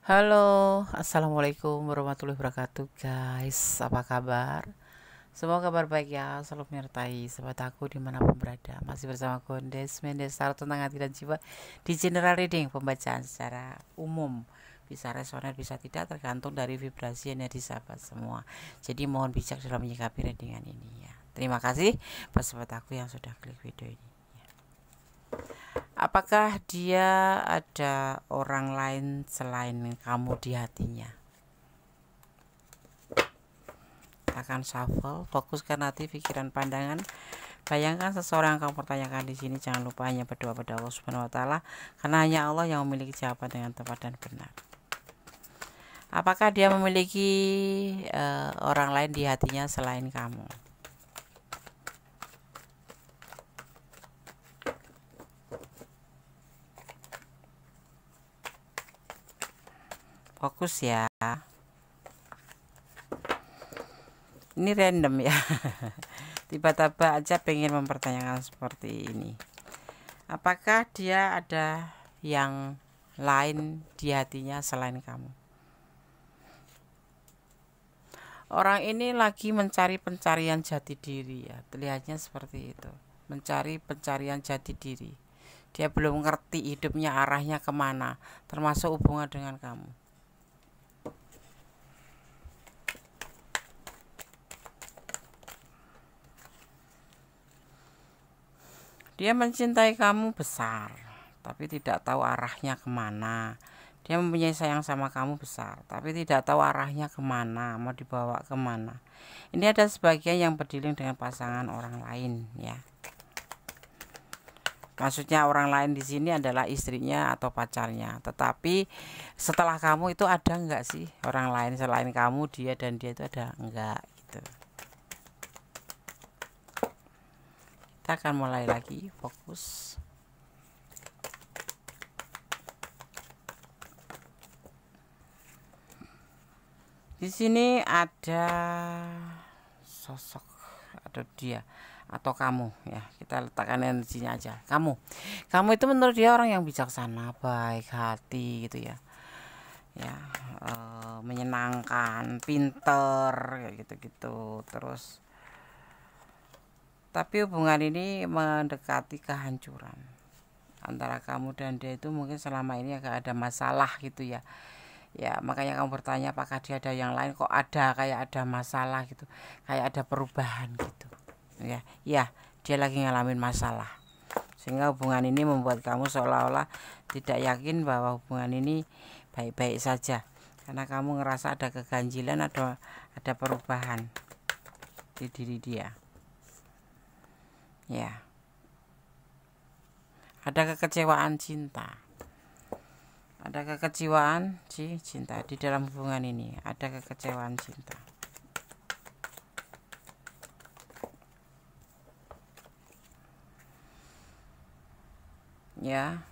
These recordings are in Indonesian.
Halo, assalamualaikum warahmatullahi wabarakatuh, guys. Apa kabar? Semoga kabar baik ya, selalu menyertai sahabat aku dimanapun berada. Masih bersama Gondes Mendes Tarot tentang hati dan jiwa di general reading, pembacaan secara umum. Bisa resonan, bisa tidak, tergantung dari vibrasi yang ada di sahabat semua. Jadi mohon bijak dalam menyikapi readingan ini ya. Terima kasih buat sahabat aku yang sudah klik video ini. Apakah dia ada orang lain selain kamu di hatinya? Akan shuffle, fokuskan hati, pikiran, pandangan. Bayangkan seseorang yang kamu pertanyakan di sini. Jangan lupa hanya berdoa pada Allah Subhanahu wa taala, karena hanya Allah yang memiliki jawaban dengan tepat dan benar. Apakah dia memiliki orang lain di hatinya selain kamu? Fokus ya. Ini random ya. Tiba-tiba aja pengen mempertanyakan seperti ini. Apakah dia ada yang lain di hatinya selain kamu? Orang ini lagi mencari pencarian jati diri ya. Terlihatnya seperti itu. Mencari pencarian jati diri. Dia belum ngerti hidupnya arahnya kemana, termasuk hubungan dengan kamu. Dia mencintai kamu besar, tapi tidak tahu arahnya kemana. Dia mempunyai sayang sama kamu besar, tapi tidak tahu arahnya kemana, mau dibawa kemana. Ini ada sebagian yang berdealing dengan pasangan orang lain ya. Maksudnya orang lain di sini adalah istrinya atau pacarnya. Tetapi setelah kamu itu ada enggak sih orang lain selain kamu, dia dan dia itu ada enggak gitu. Kita akan mulai lagi, fokus. Di sini ada sosok atau dia atau kamu ya. Kita letakkan energinya aja. Kamu itu menurut dia orang yang bijaksana, baik hati gitu ya. Ya, menyenangkan, pinter kayak gitu-gitu. Terus tapi hubungan ini mendekati kehancuran antara kamu dan dia. Itu mungkin selama ini agak ada masalah gitu ya. Ya makanya kamu bertanya apakah dia ada yang lain, kok ada kayak ada masalah gitu, kayak ada perubahan gitu ya. Ya, dia lagi ngalamin masalah, sehingga hubungan ini membuat kamu seolah-olah tidak yakin bahwa hubungan ini baik-baik saja, karena kamu ngerasa ada keganjilan, ada perubahan di diri dia ya. Ada kekecewaan cinta, ada kekecewaan cinta di dalam hubungan ini. Ada kekecewaan cinta ya.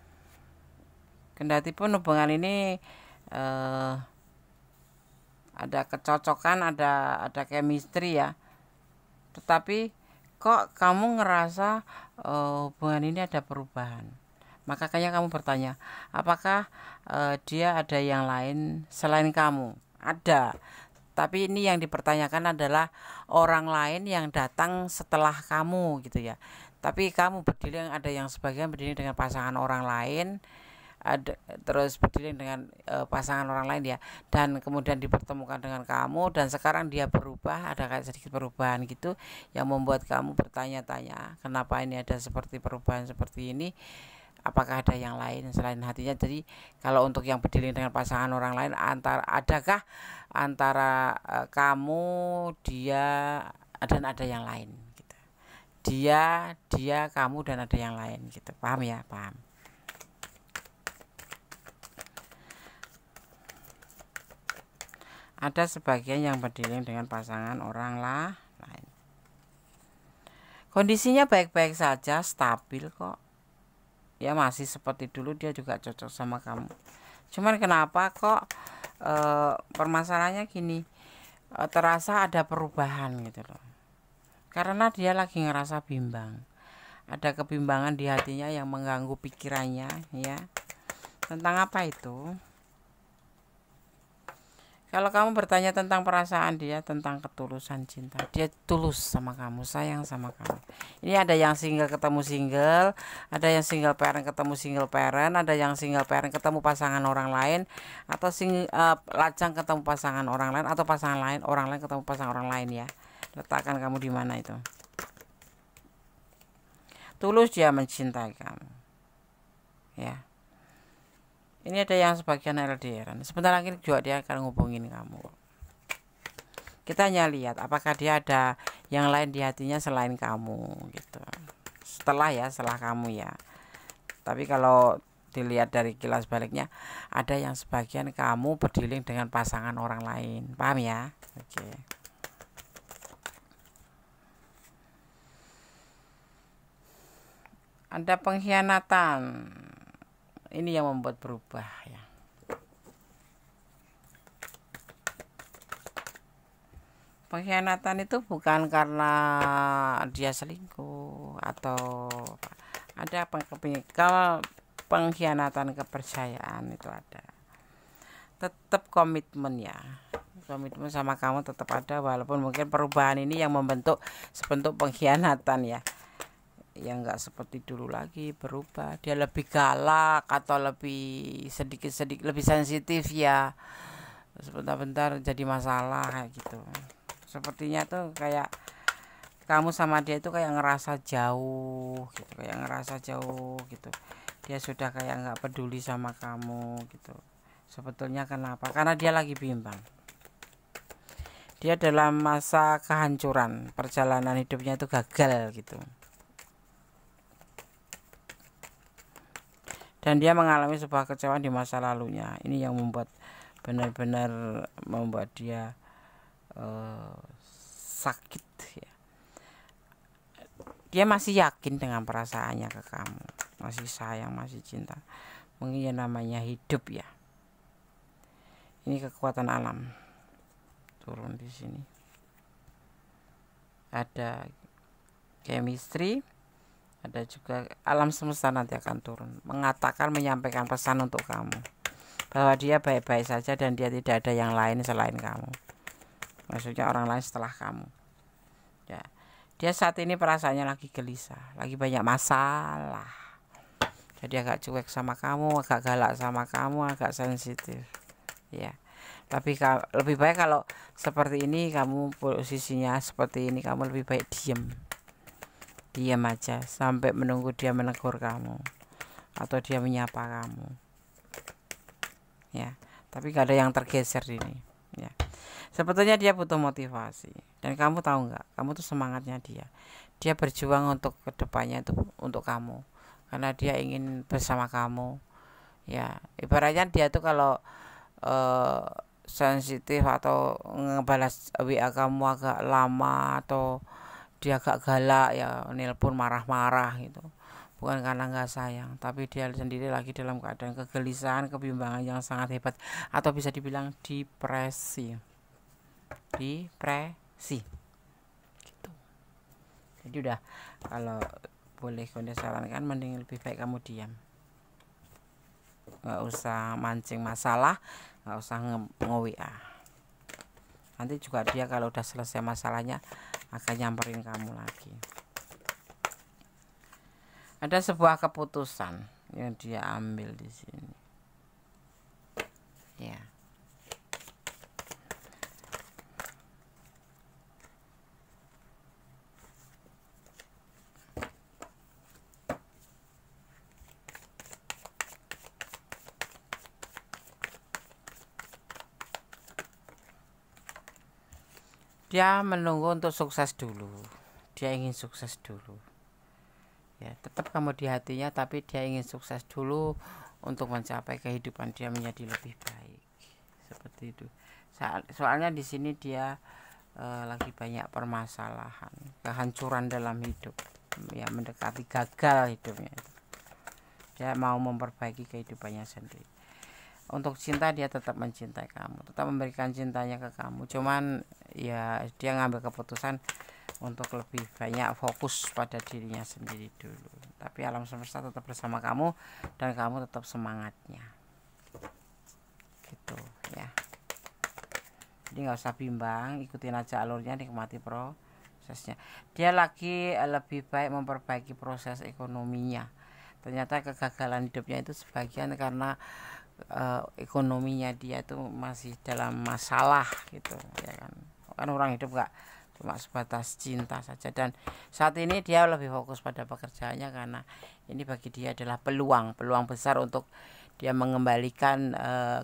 Kendati pun hubungan ini ada kecocokan, ada chemistry ya, tetapi kok kamu ngerasa hubungan ini ada perubahan. Maka kayaknya kamu bertanya, apakah dia ada yang lain selain kamu? Ada, tapi ini yang dipertanyakan adalah orang lain yang datang setelah kamu gitu ya. Tapi kamu berdiri, ada yang sebagian berdiri dengan pasangan orang lain, ada terus berdiri dengan pasangan orang lain ya, dan kemudian dipertemukan dengan kamu, dan sekarang dia berubah, ada kayak sedikit perubahan gitu yang membuat kamu bertanya-tanya kenapa ini ada seperti perubahan seperti ini. Apakah ada yang lain selain hatinya? Jadi kalau untuk yang berdiri dengan pasangan orang lain, adakah antara kamu, dia, dan ada yang lain gitu. Dia kamu dan ada yang lain gitu. Paham ya? Paham. Ada sebagian yang berdiri dengan pasangan orang lain. Kondisinya baik-baik saja, stabil kok. Ya masih seperti dulu, dia juga cocok sama kamu. Cuman kenapa kok permasalahannya gini, terasa ada perubahan gitu loh. Karena dia lagi ngerasa bimbang. Ada kebimbangan di hatinya yang mengganggu pikirannya ya. Tentang apa itu? Kalau kamu bertanya tentang perasaan dia, tentang ketulusan cinta, dia tulus sama kamu, sayang sama kamu. Ini ada yang single ketemu single, ada yang single parent ketemu single parent, ada yang single parent ketemu pasangan orang lain, atau lajang ketemu pasangan orang lain, atau pasangan lain orang lain ketemu pasangan orang lain ya. Letakkan kamu di mana itu. Tulus dia mencintai kamu. Ya. Ini ada yang sebagian LDR. Sebentar lagi juga dia akan ngubungin kamu. Kita hanya lihat apakah dia ada yang lain di hatinya selain kamu gitu. Setelah kamu ya. Tapi kalau dilihat dari kilas baliknya, ada yang sebagian kamu berdiling dengan pasangan orang lain. Paham ya? Oke. Ada pengkhianatan. Ini yang membuat berubah ya. Pengkhianatan itu bukan karena dia selingkuh atau ada pengkhianatan kepercayaan itu ada. Tetap komitmen ya. Komitmen sama kamu tetap ada, walaupun mungkin perubahan ini yang membentuk sebentuk pengkhianatan ya. Yang nggak seperti dulu lagi, berubah, dia lebih galak atau lebih sedikit lebih sensitif ya, sebentar-bentar jadi masalah kayak gitu. Sepertinya tuh kayak kamu sama dia itu kayak ngerasa jauh gitu, dia sudah kayak nggak peduli sama kamu gitu. Sebetulnya kenapa? Karena dia lagi bimbang, dia dalam masa kehancuran, perjalanan hidupnya itu gagal gitu. Dan dia mengalami sebuah kecewaan di masa lalunya. Ini yang membuat benar-benar membuat dia sakit ya. Dia masih yakin dengan perasaannya ke kamu, masih sayang, masih cinta. Mungkin ya namanya hidup ya. Ini kekuatan alam turun di sini. Ada chemistry, ada juga alam semesta nanti akan turun, mengatakan, menyampaikan pesan untuk kamu bahwa dia baik-baik saja dan dia tidak ada yang lain selain kamu. Maksudnya orang lain setelah kamu ya. Dia saat ini perasaannya lagi gelisah, lagi banyak masalah, jadi agak cuek sama kamu, agak galak sama kamu, agak sensitif ya. Tapi lebih baik kalau seperti ini, kamu posisinya seperti ini, kamu lebih baik diam aja sampai menunggu dia menegur kamu atau dia menyapa kamu ya. Tapi gak ada yang tergeser ini ya. Sebetulnya dia butuh motivasi, dan kamu tahu nggak, kamu tuh semangatnya dia berjuang untuk kedepannya itu untuk kamu, karena dia ingin bersama kamu ya. Ibaratnya dia tuh kalau sensitif atau ngebalas WA kamu agak lama, atau dia agak galak ya, nelpon marah-marah gitu, bukan karena nggak sayang, tapi dia sendiri lagi dalam keadaan kegelisahan, kebimbangan yang sangat hebat, atau bisa dibilang depresi gitu. Jadi udah, kalau boleh Konde sarankan, mending lebih baik kamu diam, nggak usah mancing masalah, nggak usah nge-WA. Nanti juga dia kalau udah selesai masalahnya akan nyamperin kamu lagi. Ada sebuah keputusan yang dia ambil di sini ya. Dia menunggu untuk sukses dulu, dia ingin sukses dulu ya. Tetap kamu di hatinya, tapi dia ingin sukses dulu untuk mencapai kehidupan dia menjadi lebih baik, seperti itu. Soalnya di sini dia lagi banyak permasalahan, kehancuran dalam hidup ya, mendekati gagal hidupnya. Dia mau memperbaiki kehidupannya sendiri. Untuk cinta, dia tetap mencintai kamu, tetap memberikan cintanya ke kamu, cuman ya dia ngambil keputusan untuk lebih banyak fokus pada dirinya sendiri dulu. Tapi alam semesta tetap bersama kamu, dan kamu tetap semangatnya gitu ya. Jadi nggak usah bimbang, ikutin aja alurnya, nikmati prosesnya. Dia lagi lebih baik memperbaiki proses ekonominya. Ternyata kegagalan hidupnya itu sebagian karena ekonominya dia itu masih dalam masalah gitu ya kan. Kan orang hidup nggak cuma sebatas cinta saja, dan saat ini dia lebih fokus pada pekerjaannya karena ini bagi dia adalah peluang besar untuk dia mengembalikan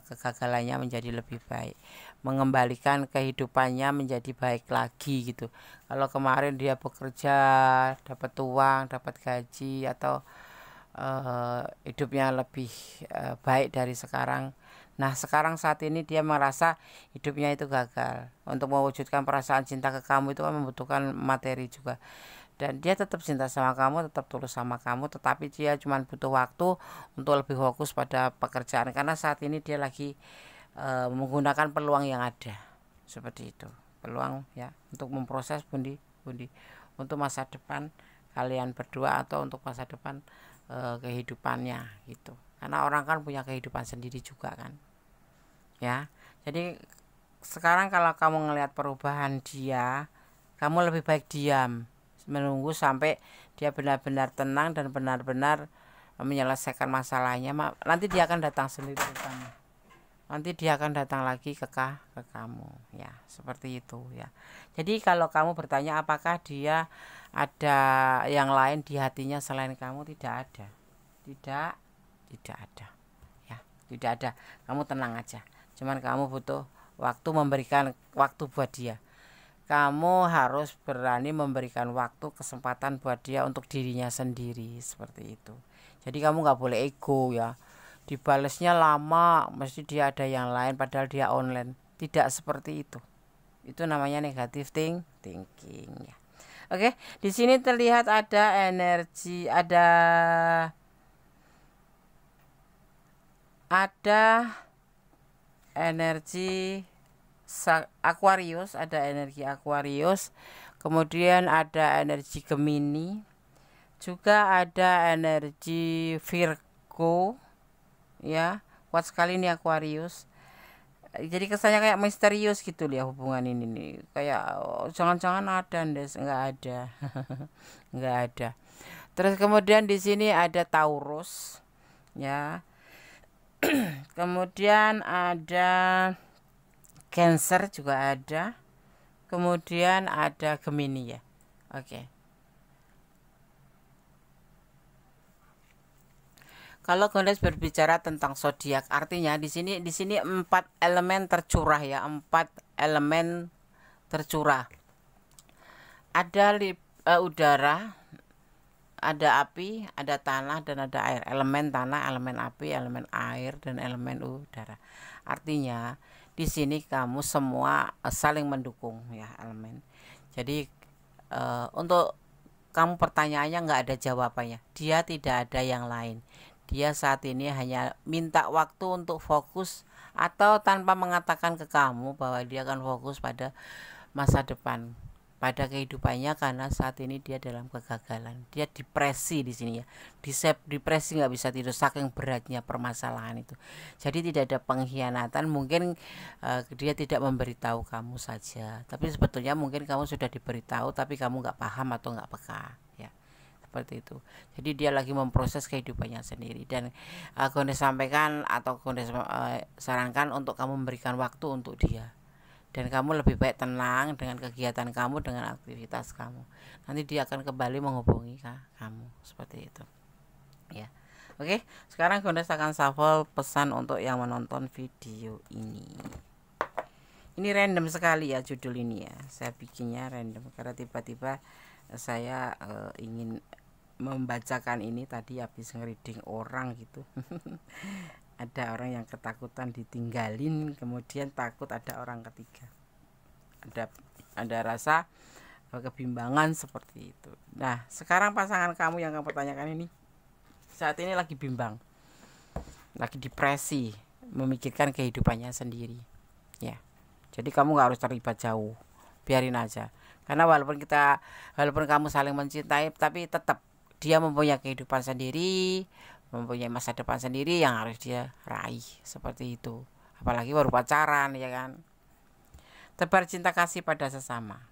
kegagalannya menjadi lebih baik, mengembalikan kehidupannya menjadi baik lagi gitu. Kalau kemarin dia bekerja dapat uang, dapat gaji, atau hidupnya lebih baik dari sekarang, nah sekarang saat ini dia merasa hidupnya itu gagal. Untuk mewujudkan perasaan cinta ke kamu itu kan membutuhkan materi juga, dan dia tetap cinta sama kamu, tetap tulus sama kamu, tetapi dia cuma butuh waktu untuk lebih fokus pada pekerjaan karena saat ini dia lagi menggunakan peluang yang ada, seperti itu, peluang ya untuk memproses pundi untuk masa depan kalian berdua atau untuk masa depan kehidupannya gitu, karena orang kan punya kehidupan sendiri juga kan ya. Jadi sekarang kalau kamu ngelihat perubahan dia, kamu lebih baik diam, menunggu sampai dia benar-benar tenang dan benar-benar menyelesaikan masalahnya. Nanti dia akan datang sendiri ke kamu, nanti dia akan datang lagi ke kamu ya, seperti itu ya. Jadi kalau kamu bertanya apakah dia ada yang lain di hatinya selain kamu, tidak ada, tidak ada ya, tidak ada. Kamu tenang aja, cuman kamu butuh waktu, memberikan waktu buat dia. Kamu harus berani memberikan waktu, kesempatan buat dia untuk dirinya sendiri, seperti itu. Jadi kamu nggak boleh ego ya, dibalesnya lama mesti dia ada yang lain padahal dia online. Tidak seperti itu namanya negative thinking ya. Oke, di sini terlihat ada energi, ada energi Aquarius, ada energi Aquarius, kemudian ada energi Gemini, juga ada energi Virgo ya. Kuat sekali nih Aquarius. Jadi kesannya kayak misterius gitu ya hubungan ini nih, kayak jangan-jangan ada, nggak ada. Nggak ada. Terus kemudian di sini ada Taurus ya. Kemudian ada Cancer juga ada, kemudian ada Gemini ya. Oke. Kalau Gondes berbicara tentang zodiak, artinya di sini 4 elemen tercurah ya, 4 elemen tercurah. Ada udara, ada api, ada tanah, dan ada air. Elemen tanah, elemen api, elemen air, dan elemen udara. Artinya di sini kamu semua saling mendukung ya elemen. Jadi untuk kamu pertanyaannya nggak ada jawabannya. Dia tidak ada yang lain. Dia saat ini hanya minta waktu untuk fokus, atau tanpa mengatakan ke kamu bahwa dia akan fokus pada masa depan, pada kehidupannya, karena saat ini dia dalam kegagalan. Dia depresi di sini ya. Depresi, nggak bisa tidur saking beratnya permasalahan itu. Jadi tidak ada pengkhianatan, mungkin dia tidak memberitahu kamu saja. Tapi sebetulnya mungkin kamu sudah diberitahu tapi kamu nggak paham atau nggak peka ya. Seperti itu. Jadi dia lagi memproses kehidupannya sendiri, dan Gondes sampaikan atau Gondes sarankan untuk kamu memberikan waktu untuk dia, dan kamu lebih baik tenang dengan kegiatan kamu, dengan aktivitas kamu. Nanti dia akan kembali menghubungi kamu, seperti itu ya. Oke, sekarang Gondes akan shuffle pesan untuk yang menonton video ini. Ini random sekali ya judul ini ya, saya bikinnya random karena tiba-tiba saya ingin membacakan ini tadi habis ngereading orang gitu. Ada orang yang ketakutan ditinggalin, kemudian takut ada orang ketiga, ada rasa kebimbangan seperti itu. Nah sekarang pasangan kamu yang kamu pertanyakan ini saat ini lagi bimbang, lagi depresi, memikirkan kehidupannya sendiri ya. Jadi kamu nggak harus terlibat jauh, biarin aja. Karena walaupun kamu saling mencintai, tapi tetap dia mempunyai kehidupan sendiri, mempunyai masa depan sendiri yang harus dia raih, seperti itu. Apalagi baru pacaran ya kan. Tebar cinta kasih pada sesama.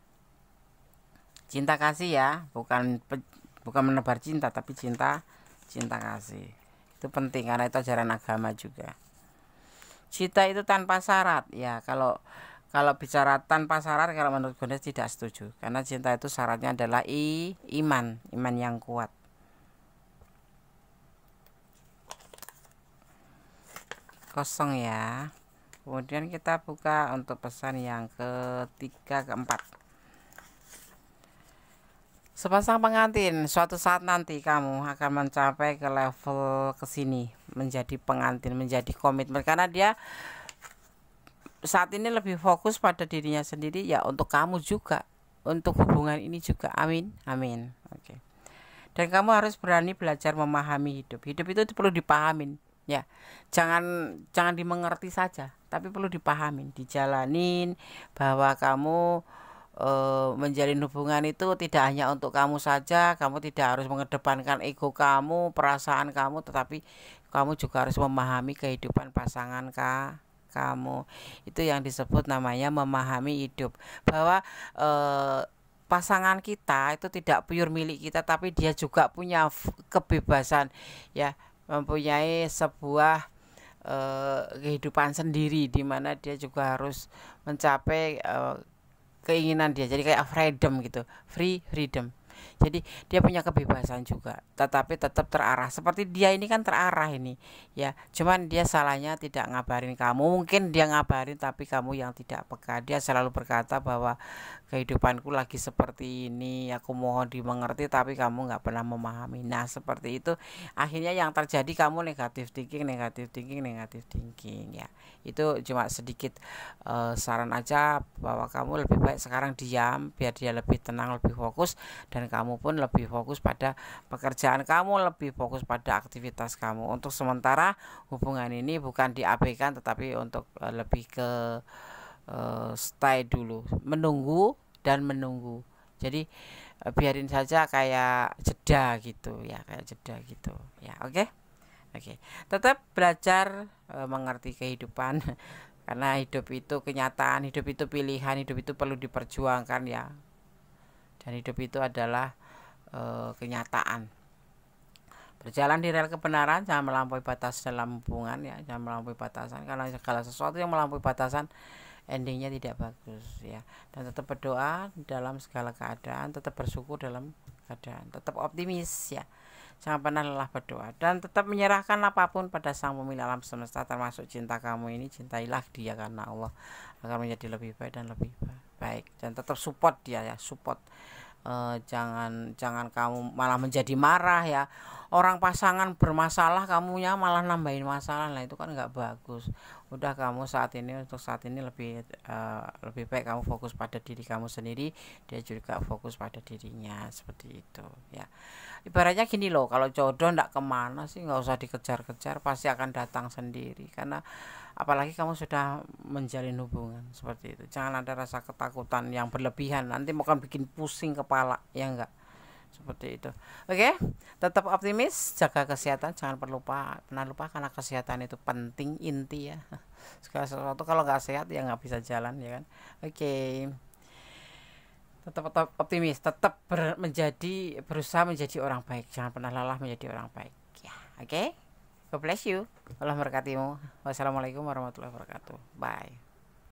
Cinta kasih ya, bukan menebar cinta, tapi cinta kasih. Itu penting karena itu ajaran agama juga. Cinta itu tanpa syarat ya. Kalau bicara tanpa syarat, kalau menurut Gondes tidak setuju, karena cinta itu syaratnya adalah iman yang kuat. Kosong ya. Kemudian kita buka untuk pesan yang ketiga, keempat. Sepasang pengantin, suatu saat nanti kamu akan mencapai ke level kesini, menjadi pengantin, menjadi komitmen, karena dia saat ini lebih fokus pada dirinya sendiri ya, untuk kamu juga, untuk hubungan ini juga. Amin. Oke. Dan kamu harus berani belajar memahami hidup itu perlu dipahamin ya, jangan dimengerti saja, tapi perlu dipahamin, dijalanin, bahwa kamu menjalin hubungan itu tidak hanya untuk kamu saja. Kamu tidak harus mengedepankan ego kamu, perasaan kamu, tetapi kamu juga harus memahami kehidupan pasangan kamu. Itu yang disebut namanya memahami hidup, bahwa pasangan kita itu tidak pure milik kita, tapi dia juga punya kebebasan ya, mempunyai sebuah kehidupan sendiri, di mana dia juga harus mencapai keinginan dia. Jadi kayak freedom gitu, freedom. Jadi dia punya kebebasan juga, tetapi tetap terarah. Seperti dia ini kan terarah ini ya, cuman dia salahnya tidak ngabarin kamu. Mungkin dia ngabarin tapi kamu yang tidak peka. Dia selalu berkata bahwa kehidupanku lagi seperti ini, aku mohon dimengerti, tapi kamu nggak pernah memahami. Nah seperti itu akhirnya yang terjadi, kamu negatif thinking ya. Itu cuma sedikit saran aja, bahwa kamu lebih baik sekarang diam, biar dia lebih tenang, lebih fokus, dan kamu pun lebih fokus pada pekerjaan kamu, lebih fokus pada aktivitas kamu. Untuk sementara hubungan ini bukan diabaikan, tetapi untuk lebih ke stay dulu, menunggu. Jadi biarin saja, kayak jeda gitu ya, oke. Tetap belajar mengerti kehidupan karena hidup itu kenyataan, hidup itu pilihan, hidup itu perlu diperjuangkan ya. Dan hidup itu adalah kenyataan. Berjalan di rel kebenaran, jangan melampaui batas dalam hubungan ya, jangan melampaui batasan, karena segala sesuatu yang melampaui batasan endingnya tidak bagus ya. Dan tetap berdoa dalam segala keadaan, tetap bersyukur dalam keadaan, tetap optimis ya, jangan pernah lelah berdoa, dan tetap menyerahkan apapun pada Sang Pemilik alam semesta, termasuk cinta kamu ini. Cintailah dia karena Allah akan menjadi lebih baik dan lebih baik. Dan tetap support dia ya, support. Jangan kamu malah menjadi marah ya. Orang pasangan bermasalah, kamunya malah nambahin masalah, lah itu kan nggak bagus. Udah, kamu untuk saat ini lebih baik kamu fokus pada diri kamu sendiri, dia juga fokus pada dirinya, seperti itu ya. Ibaratnya gini loh, kalau jodoh ndak kemana sih, nggak usah dikejar-kejar, pasti akan datang sendiri. Karena apalagi kamu sudah menjalin hubungan seperti itu, jangan ada rasa ketakutan yang berlebihan, nanti akan bikin pusing kepala ya, enggak seperti itu. Oke, tetap optimis, jaga kesehatan, jangan pernah lupa karena kesehatan itu penting, inti ya. Segala sesuatu kalau nggak sehat ya nggak bisa jalan ya kan. Oke, tetap optimis, tetap berusaha menjadi orang baik, jangan pernah lelah menjadi orang baik ya. Oke, God bless you, Allah memberkatimu. Wassalamualaikum warahmatullahi wabarakatuh. Bye.